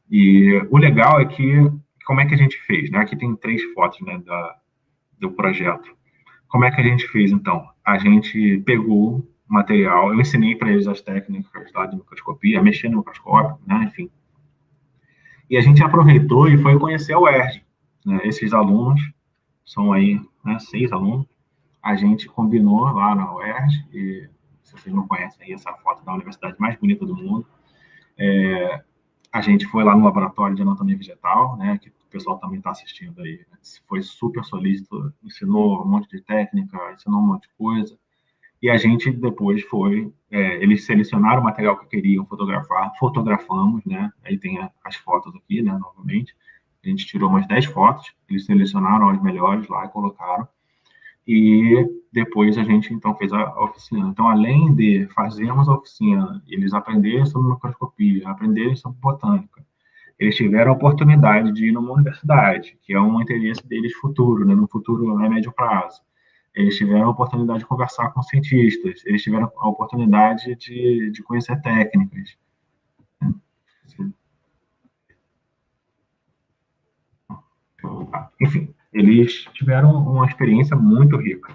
E o legal é que como é que a gente fez, né? Aqui tem 3 fotos, né, do projeto. Como é que a gente fez, então? A gente pegou o material, eu ensinei para eles as técnicas lá de microscopia, a mexer no microscópio, né, enfim. E a gente aproveitou e foi conhecer a UERJ, né? Esses alunos, são aí, né, 6 alunos, a gente combinou lá na UERJ, e se vocês não conhecem aí essa foto da universidade mais bonita do mundo, a gente foi lá no laboratório de anatomia vegetal, né, que o pessoal também está assistindo aí, né, foi super solícito, ensinou um monte de técnica, ensinou um monte de coisa, e a gente depois foi, eles selecionaram o material que queriam fotografar, fotografamos, né, aí tem as fotos aqui, né, novamente, a gente tirou umas 10 fotos, eles selecionaram as melhores lá e colocaram, e depois a gente, então, fez a oficina. Então, além de fazermos a oficina, eles aprenderem sobre microscopia, aprenderem sobre botânica, eles tiveram a oportunidade de ir numa universidade, que é um interesse deles futuro, né, no futuro a médio prazo. Eles tiveram a oportunidade de conversar com cientistas, eles tiveram a oportunidade de conhecer técnicas. Enfim, eles tiveram uma experiência muito rica,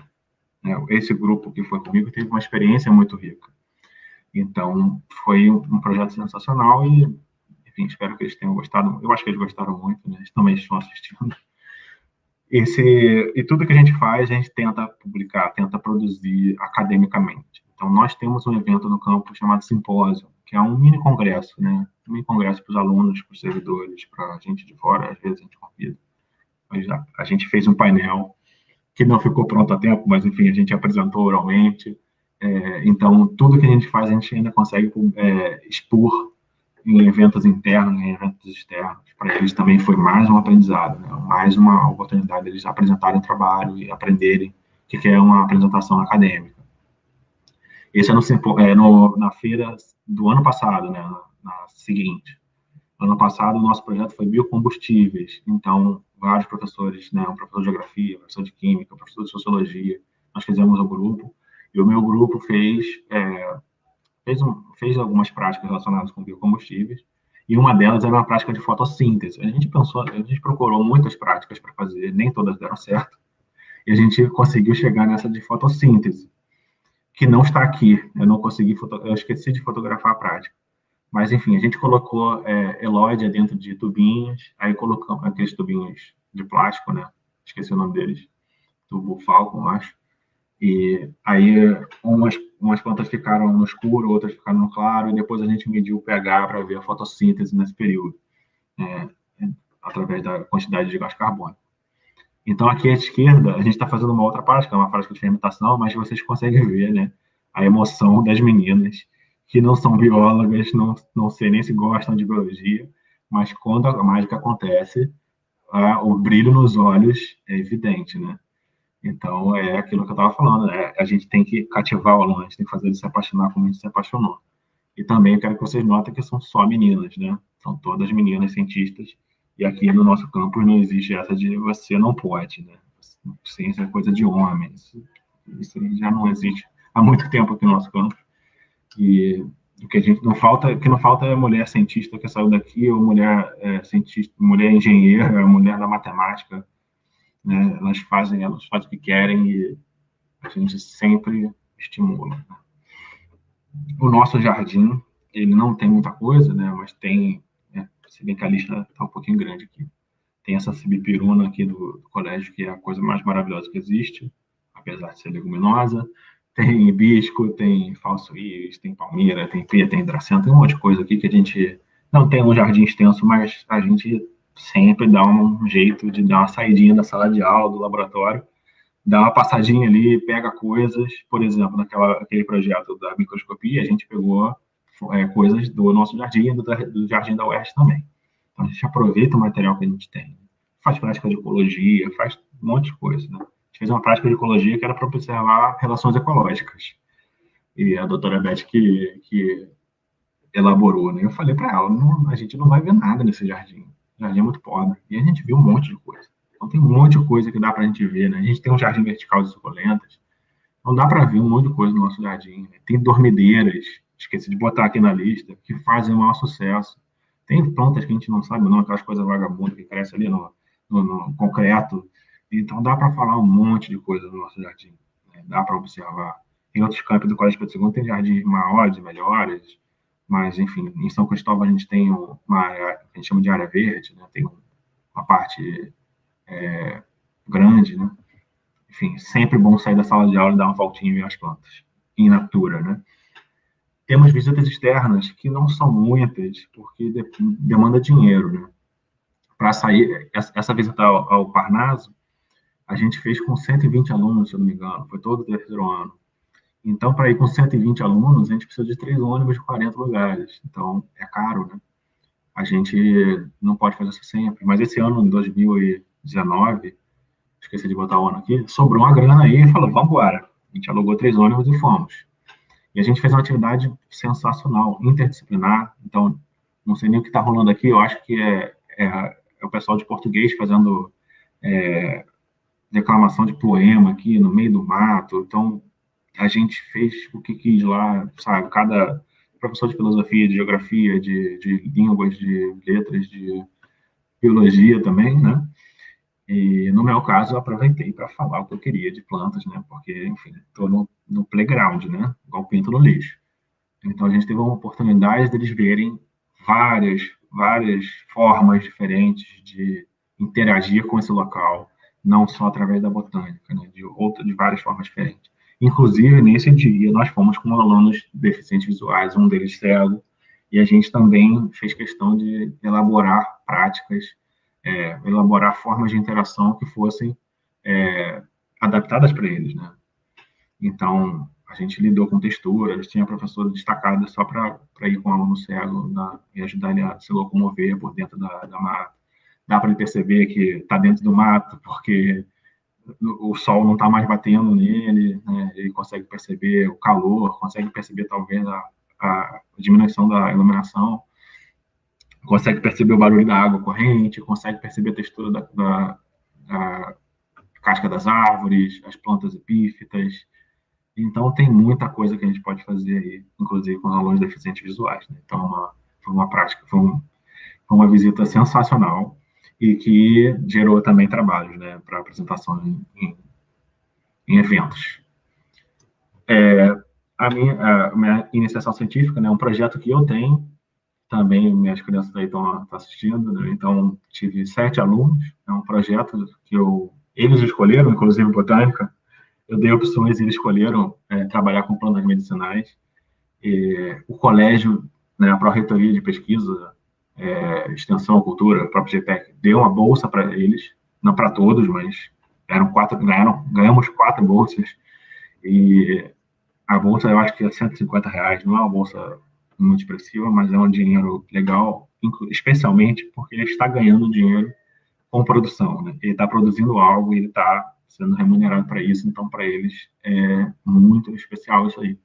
né? Esse grupo que foi comigo teve uma experiência muito rica. Então, foi um projeto sensacional e, enfim, espero que eles tenham gostado. Eu acho que eles gostaram muito, né? Eles também estão assistindo. E tudo que a gente faz, a gente tenta publicar, tenta produzir academicamente. Então, nós temos um evento no campus chamado Simpósio, que é um mini congresso, né? Um mini congresso para os alunos, para os servidores, para a gente de fora, às vezes a gente convida. Mas a gente fez um painel que não ficou pronto a tempo, mas enfim, a gente apresentou oralmente. Então, tudo que a gente faz, a gente ainda consegue expor em eventos internos, em eventos externos. Para eles também foi mais um aprendizado, né? Mais uma oportunidade de eles apresentarem trabalho e aprenderem o que é uma apresentação acadêmica. Esse é na feira do ano passado, né? Na seguinte. Ano passado, o nosso projeto foi biocombustíveis. Então, vários professores, né? Um professor de geografia, um professor de química, um professor de sociologia. Nós fizemos o grupo. E o meu grupo fez algumas práticas relacionadas com biocombustíveis, e uma delas era uma prática de fotossíntese. A gente procurou muitas práticas para fazer, nem todas deram certo, e a gente conseguiu chegar nessa de fotossíntese, que não está aqui. Eu esqueci de fotografar a prática. Mas, enfim, a gente colocou elódia dentro de tubinhos, aí colocamos aqueles tubinhos de plástico, né? Esqueci o nome deles, tubo Falcon, acho. E aí umas plantas ficaram no escuro, outras ficaram no claro, e depois a gente mediu o pH para ver a fotossíntese nesse período, né, através da quantidade de gás carbônico. Então, aqui à esquerda, a gente está fazendo uma outra prática, uma prática de fermentação, mas vocês conseguem ver, né, a emoção das meninas, que não são biólogas, não sei nem se gostam de biologia, mas quando a mágica acontece, o brilho nos olhos é evidente, né? Então, é aquilo que eu estava falando, né? A gente tem que cativar o aluno, a gente tem que fazer ele se apaixonar como a gente se apaixonou. E também eu quero que vocês notem que são só meninas, né? São todas meninas cientistas, e aqui no nosso campus não existe essa de você não pode, né? Ciência é coisa de homens. Isso já não existe há muito tempo aqui no nosso campus. E o que a gente não falta é mulher cientista que saiu daqui, ou mulher cientista, mulher engenheira, mulher da matemática, né? Elas fazem o que querem e a gente sempre estimula. O nosso jardim, ele não tem muita coisa, né? Mas tem, né? Se bem que a lista está um pouquinho grande aqui. Tem essa cibipiruna aqui do colégio, que é a coisa mais maravilhosa que existe, apesar de ser leguminosa. Tem hibisco, tem falso íris, tem palmeira, tem pia, tem hidracena, tem um monte de coisa aqui que a gente não tem um jardim extenso, mas a gente sempre dá um jeito de dar uma saidinha da sala de aula, do laboratório, dá uma passadinha ali, pega coisas, por exemplo, aquele projeto da microscopia, a gente pegou coisas do nosso jardim, do jardim da UERJ também. Então, a gente aproveita o material que a gente tem. Faz prática de ecologia, faz um monte de coisa. Né? A gente fez uma prática de ecologia que era para observar relações ecológicas. E a doutora Beth que elaborou, né? Eu falei para ela, a gente não vai ver nada nesse jardim. O jardim é muito pobre. E a gente viu um monte de coisa. Então tem um monte de coisa que dá para a gente ver, né? A gente tem um jardim vertical de suculentas. Então dá para ver um monte de coisa no nosso jardim. Né? Tem dormideiras, esqueci de botar aqui na lista, que fazem o maior sucesso. Tem plantas que a gente não sabe não, aquelas coisas vagabundas que crescem ali no concreto. Então, dá para falar um monte de coisa no nosso jardim, né? Dá para observar. Em outros campos do Colégio Pedro II tem jardins maiores e melhores, mas, enfim, em São Cristóvão a gente tem uma área, a gente chama de área verde, né? Tem uma parte grande, né? Enfim, sempre bom sair da sala de aula e dar uma voltinha e ver as plantas, in natura, né? Temos visitas externas que não são muitas, porque demanda dinheiro, né? Para sair, essa visita ao Parnaso, a gente fez com 120 alunos, se eu não me engano, foi todo o terceiro ano. Então, para ir com 120 alunos, a gente precisa de 3 ônibus de 40 lugares. Então, é caro, né? A gente não pode fazer isso sempre. Mas esse ano, em 2019, esqueci de botar o ano aqui, sobrou uma grana aí e falou, vamos embora. A gente alugou 3 ônibus e fomos. E a gente fez uma atividade sensacional, interdisciplinar. Então, não sei nem o que está rolando aqui, eu acho que é o pessoal de português fazendo declamação de poema aqui no meio do mato. Então, a gente fez o que quis lá, sabe? Cada professor de filosofia, de geografia, de línguas, de letras, de biologia também, né? E no meu caso, eu aproveitei para falar o que eu queria de plantas, né? Porque, enfim, estou no playground, né? Igual pinto no lixo. Então, a gente teve uma oportunidade deles verem várias formas diferentes de interagir com esse local, não só através da botânica, né? De várias formas diferentes. Inclusive, nesse dia, nós fomos com alunos deficientes visuais, um deles cego, e a gente também fez questão de elaborar práticas, elaborar formas de interação que fossem adaptadas para eles, né? Então, a gente lidou com texturas, tinha professora destacada só para ir com o aluno cego e ajudar ele a se locomover por dentro da mata. Dá para ele perceber que está dentro do mato, porque o sol não está mais batendo nele, né? Ele consegue perceber o calor, consegue perceber talvez a diminuição da iluminação, consegue perceber o barulho da água corrente, consegue perceber a textura da casca das árvores, as plantas epífitas. Então, tem muita coisa que a gente pode fazer aí, inclusive com os alunos deficientes visuais, né? Então, foi uma prática, foi uma visita sensacional e que gerou também trabalhos, né, para apresentação em eventos. A minha iniciação científica, né, é um projeto que eu tenho, também minhas crianças aí estão assistindo, né? Então, tive 7 alunos, é um projeto que eles escolheram, inclusive botânica, eu dei opções e eles escolheram trabalhar com plantas medicinais. E o colégio, né, a Pró-Reitoria de Pesquisa, Extensão, Cultura, o próprio GPEC, deu uma bolsa para eles, não para todos, mas ganhamos 4 bolsas, e a bolsa eu acho que é R$ 150, não é uma bolsa muito expressiva, mas é um dinheiro legal, especialmente porque ele está ganhando dinheiro com produção, né? Ele está produzindo algo e ele está sendo remunerado para isso, então para eles é muito especial isso aí.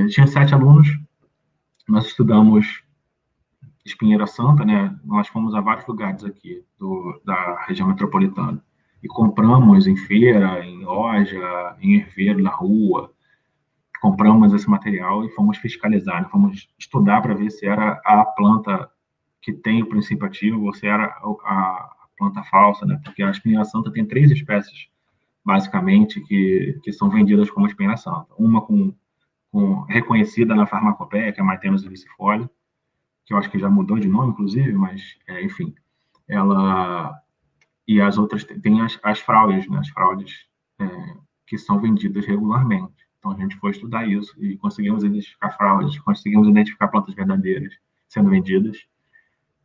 Tinha 7 alunos, nós estudamos Espinheira Santa, né? Nós fomos a vários lugares aqui da região metropolitana e compramos em feira, em loja, em herveiro, na rua, compramos esse material e fomos fiscalizar, né? Fomos estudar para ver se era a planta que tem o princípio ativo ou se era a planta falsa, né? Porque a espinheira santa tem 3 espécies, basicamente, que são vendidas como espinheira santa. Uma reconhecida na farmacopeia, que é a Maitenus vicidifoli, que eu acho que já mudou de nome, inclusive, mas, enfim, ela... E as outras, tem as fraudes, né? As fraudes que são vendidas regularmente. Então, a gente foi estudar isso e conseguimos identificar fraudes, conseguimos identificar plantas verdadeiras sendo vendidas.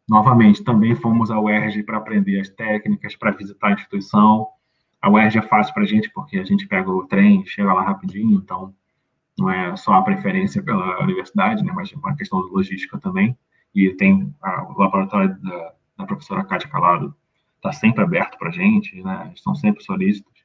Novamente, também fomos à UERJ para aprender as técnicas, para visitar a instituição. A UERJ é fácil para a gente, porque a gente pega o trem, chega lá rapidinho, então não é só a preferência pela universidade, né, mas é uma questão de logística também. E tem o laboratório da professora Kátia Calado, está sempre aberto para a gente, né, estão sempre solícitos.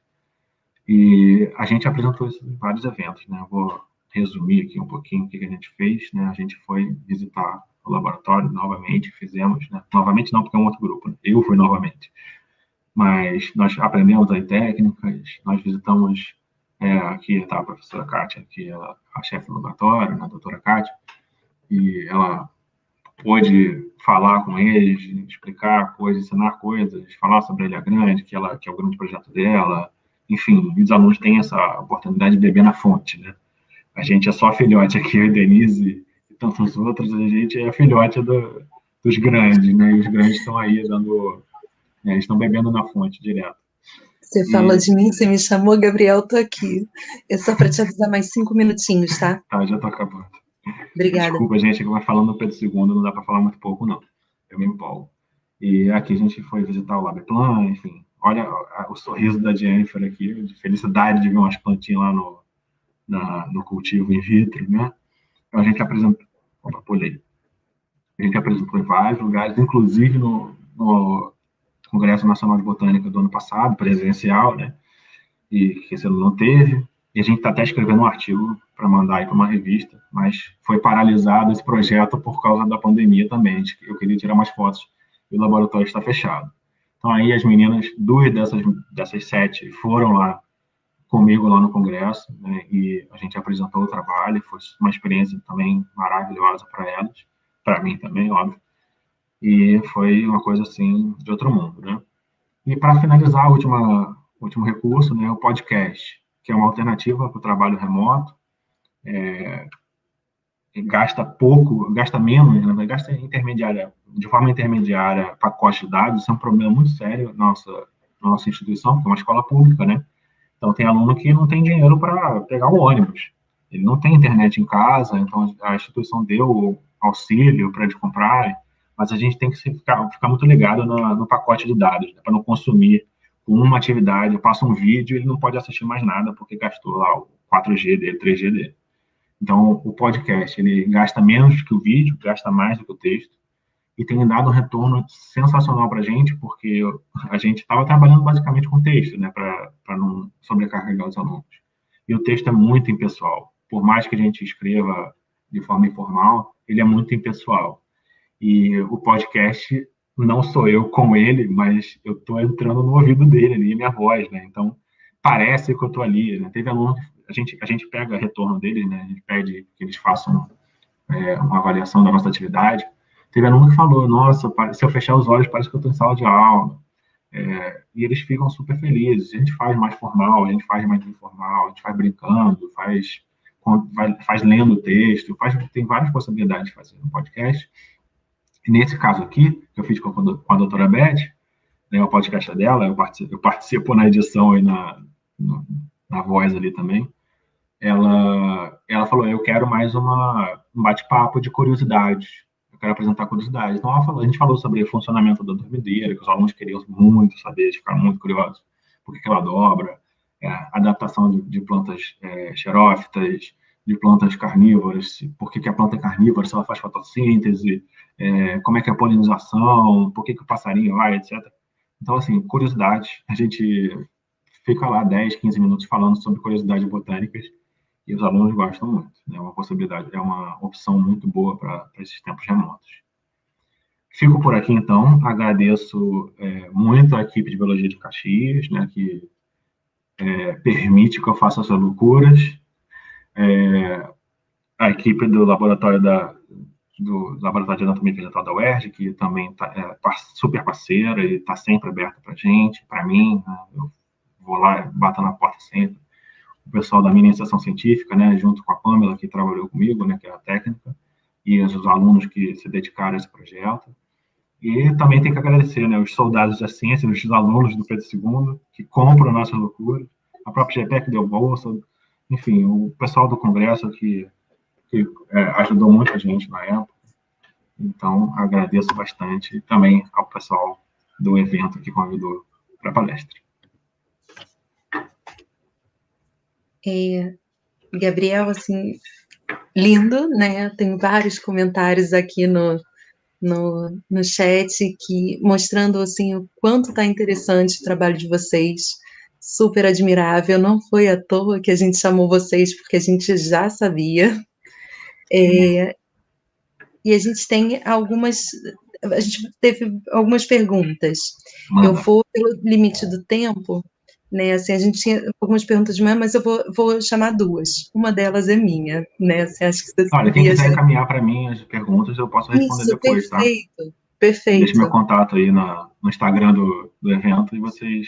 E a gente apresentou isso em vários eventos, né? Eu vou resumir aqui um pouquinho o que a gente fez, né? A gente foi visitar o laboratório novamente, fizemos, né? Novamente não, porque é um outro grupo, né? Eu fui novamente. Mas nós aprendemos aí técnicas, nós visitamos, aqui está a professora Kátia, que é a chefe do laboratório, né? A doutora Kátia, e ela pôde falar com eles, explicar coisas, ensinar coisas, falar sobre a Ilha Grande, que é o grande projeto dela. Enfim, os alunos têm essa oportunidade de beber na fonte, né? A gente é só filhote aqui, eu e Denise e tantos outros, a gente é filhote dos grandes, né? E os grandes estão aí estão bebendo na fonte direto. Você fala de mim, você me chamou, Gabriel, tô aqui. É só para te avisar mais 5 minutinhos, tá? Tá, já tô acabando. Obrigada. Desculpa, gente, que vai falando do Pedro II, não dá para falar muito pouco, não. Eu me empolgo. E aqui a gente foi visitar o Labeplan, enfim. Olha o sorriso da Jennifer aqui, de felicidade de ver umas plantinhas lá no cultivo in vitro, né? Então a gente apresentou, opa, pulei. A gente apresentou em vários lugares, inclusive no Congresso Nacional de Botânica do ano passado, presencial, né? E que esse ano não teve. E a gente está até escrevendo um artigo para mandar aí para uma revista, mas foi paralisado esse projeto por causa da pandemia também. Eu queria tirar umas fotos e o laboratório está fechado. Então aí as meninas, duas dessas 7, foram lá comigo lá no congresso, né, e a gente apresentou o trabalho, foi uma experiência também maravilhosa para elas, para mim também, óbvio, e foi uma coisa assim de outro mundo, né? E para finalizar, o último recurso, né, o podcast, que é uma alternativa para o trabalho remoto, gasta pouco, gasta menos, né, gasta intermediária, de forma intermediária, pacote de dados. Isso é um problema muito sério na nossa instituição, porque é uma escola pública, né? Então, tem aluno que não tem dinheiro para pegar o ônibus. Ele não tem internet em casa, então a instituição deu auxílio para eles comprarem, mas a gente tem que ficar muito ligado no pacote de dados, né, para não consumir com uma atividade. Eu passo um vídeo e ele não pode assistir mais nada porque gastou lá o 4G dele, 3G dele. Então, o podcast, ele gasta menos que o vídeo, gasta mais do que o texto, e tem dado um retorno sensacional para a gente, porque a gente estava trabalhando basicamente com texto, né, para não sobrecarregar os alunos. E o texto é muito impessoal. Por mais que a gente escreva de forma informal, ele é muito impessoal. E o podcast não sou eu com ele, mas eu estou entrando no ouvido dele ali, minha voz, né? Então, parece que eu estou ali, né? Teve aluno, a gente pega retorno deles, né? A gente pede que eles façam uma avaliação da nossa atividade. Teve aluno que falou, nossa, se eu fechar os olhos, parece que eu estou em sala de aula. E eles ficam super felizes. A gente faz mais formal, a gente faz mais informal, a gente faz brincando, faz lendo o texto, tem várias possibilidades de fazer um podcast. E nesse caso aqui, que eu fiz com a doutora Beth, né, o podcast dela, eu participo na edição e na voz ali também. Ela falou, eu quero mais um bate-papo de curiosidades. Eu quero apresentar curiosidades. Então, a gente falou sobre o funcionamento da dormideira, que os alunos queriam muito saber, ficaram muito curiosos. Por que ela dobra? Adaptação de plantas xerófitas, de plantas carnívoras, por que a planta é carnívora, se ela faz fotossíntese, como é que é a polinização, por que o passarinho vai, etc. Então, assim, curiosidades. A gente fica lá 10, 15 minutos falando sobre curiosidades botânicas e os alunos gostam muito. É uma possibilidade, é uma opção muito boa para esses tempos remotos. Fico por aqui, então. Agradeço muito a equipe de Biologia de Caxias, né, que permite que eu faça essas loucuras. A equipe do Laboratório de Anatomia Vegetal da UERJ, que também é super parceira e está sempre aberta para a gente, para mim. Né, eu vou lá, bato na porta sempre. O pessoal da minha iniciação científica, né, junto com a Pamela, que trabalhou comigo, né, que é a técnica, e os alunos que se dedicaram a esse projeto. E também tem que agradecer, né, os soldados da ciência, os alunos do Pedro II, que compram nossas loucuras, a própria GPEC deu bolsa, enfim, o pessoal do Congresso que ajudou muita gente na época. Então, agradeço bastante também ao pessoal do evento que convidou para a palestra. Gabriel, assim, lindo, né? Tem vários comentários aqui no chat mostrando assim o quanto está interessante o trabalho de vocês, super admirável. Não foi à toa que a gente chamou vocês, porque a gente já sabia. E a gente teve algumas perguntas. Eu vou, pelo limite do tempo, né? Assim, a gente tinha algumas perguntas de manhã, mas eu vou chamar duas. Uma delas é minha, né? Você acha que você Olha, quem sabia quiser já? encaminhar para mim as perguntas, eu posso responder Isso, depois, tá? perfeito, Deixe meu perfeito. contato aí no Instagram do evento e vocês